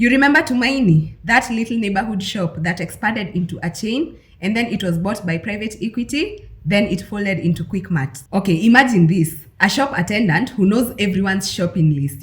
You remember Tumaini, that little neighborhood shop that expanded into a chain and then it was bought by private equity, then it folded into Quickmart. Okay, imagine this. A shop attendant who knows everyone's shopping list.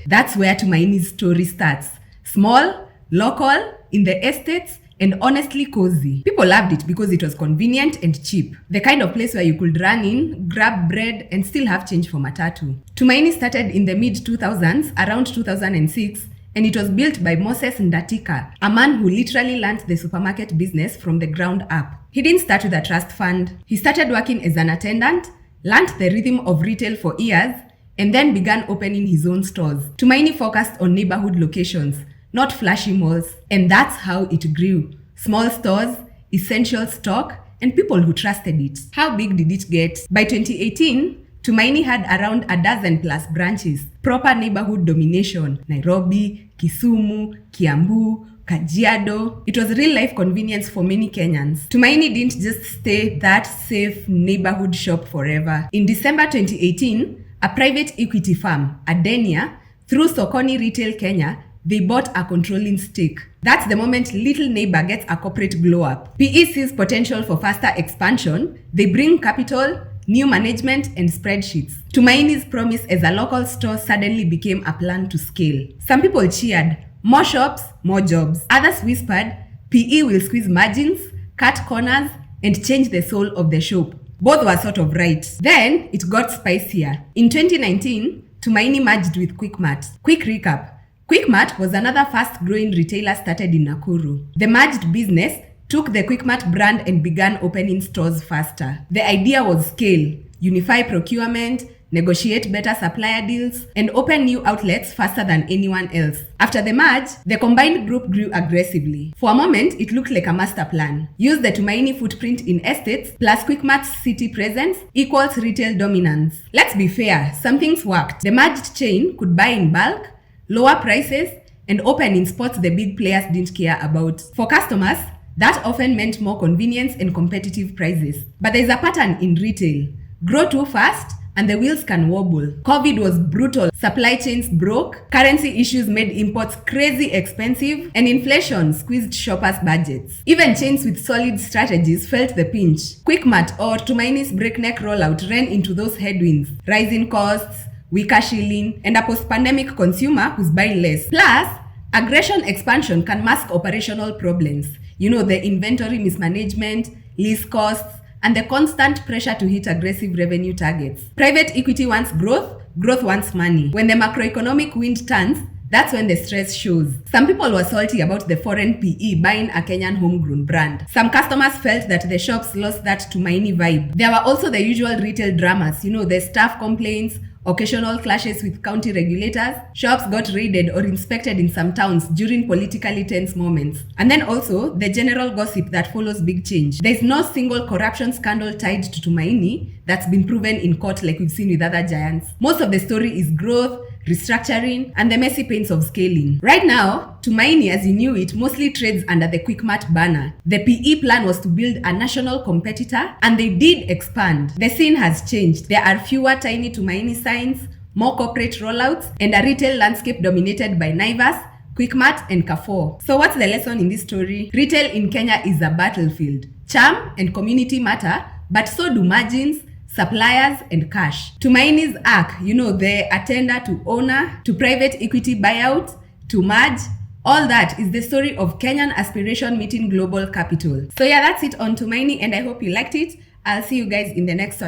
That's where Tumaini's story starts. Small, local, in the estates, and honestly cozy. People loved it because it was convenient and cheap. The kind of place where you could run in, grab bread, and still have change for matatu. Tumaini started in the mid-2000s, around 2006, and it was built by Moses Ndatika, a man who literally learned the supermarket business from the ground up. He didn't start with a trust fund. He started working as an attendant, learned the rhythm of retail for years, and then began opening his own stores. Tumaini focused on neighborhood locations, not flashy malls, and that's how it grew. Small stores, essential stock, and people who trusted it. How big did it get? By 2018, Tumaini had around a dozen plus branches. Proper neighborhood domination. Nairobi, Kisumu, Kiambu, Kajiado. It was real life convenience for many Kenyans. Tumaini didn't just stay that safe neighborhood shop forever. In December 2018, a private equity firm, Adenia, through Sokoni Retail Kenya, they bought a controlling stake. That's the moment little neighbor gets a corporate glow up. PE sees potential for faster expansion. They bring capital, new management, and spreadsheets. Tumaini's promise as a local store suddenly became a plan to scale. Some people cheered, more shops, more jobs. Others whispered, PE will squeeze margins, cut corners, and change the soul of the shop. Both were sort of right. Then it got spicier. In 2019, Tumaini merged with Quickmart. Quick recap. Quickmart was another fast-growing retailer started in Nakuru. The merged business took the Quickmart brand and began opening stores faster. The idea was scale, unify procurement, negotiate better supplier deals, and open new outlets faster than anyone else. After the merge, the combined group grew aggressively. For a moment, it looked like a master plan. Use the Tumaini footprint in estates plus Quickmart's city presence equals retail dominance. Let's be fair, some things worked. The merged chain could buy in bulk, lower prices, and open in spots the big players didn't care about. For customers, that often meant more convenience and competitive prices. But there's a pattern in retail. Grow too fast, and the wheels can wobble. COVID was brutal. Supply chains broke, currency issues made imports crazy expensive, and inflation squeezed shoppers' budgets. Even chains with solid strategies felt the pinch. Quickmart or Tumaini's breakneck rollout ran into those headwinds. Rising costs, weaker shilling, and a post-pandemic consumer who's buying less. Plus, aggression expansion can mask operational problems. The inventory mismanagement, lease costs, and the constant pressure to hit aggressive revenue targets. Private equity wants growth, growth wants money. When the macroeconomic wind turns, that's when the stress shows. Some people were salty about the foreign PE buying a Kenyan homegrown brand. Some customers felt that the shops lost that Tumaini vibe. There were also the usual retail dramas, the staff complaints, occasional clashes with county regulators. Shops got raided or inspected in some towns during politically tense moments. And then also the general gossip that follows big change. There's no single corruption scandal tied to Tumaini that's been proven in court like we've seen with other giants. Most of the story is growth, restructuring, and the messy pains of scaling. Right now, Tumaini, as you knew it, mostly trades under the Quickmart banner. The PE plan was to build a national competitor, and they did expand. The scene has changed. There are fewer tiny Tumaini signs, more corporate rollouts, and a retail landscape dominated by Naivas, Quickmart, and Carrefour. So what's the lesson in this story? Retail in Kenya is a battlefield. Charm and community matter, but so do margins, suppliers, and cash. Tumaini's arc, the attender to owner, to private equity buyout, to merge, all that is the story of Kenyan aspiration meeting global capital. So yeah, that's it on Tumaini, and I hope you liked it. I'll see you guys in the next one.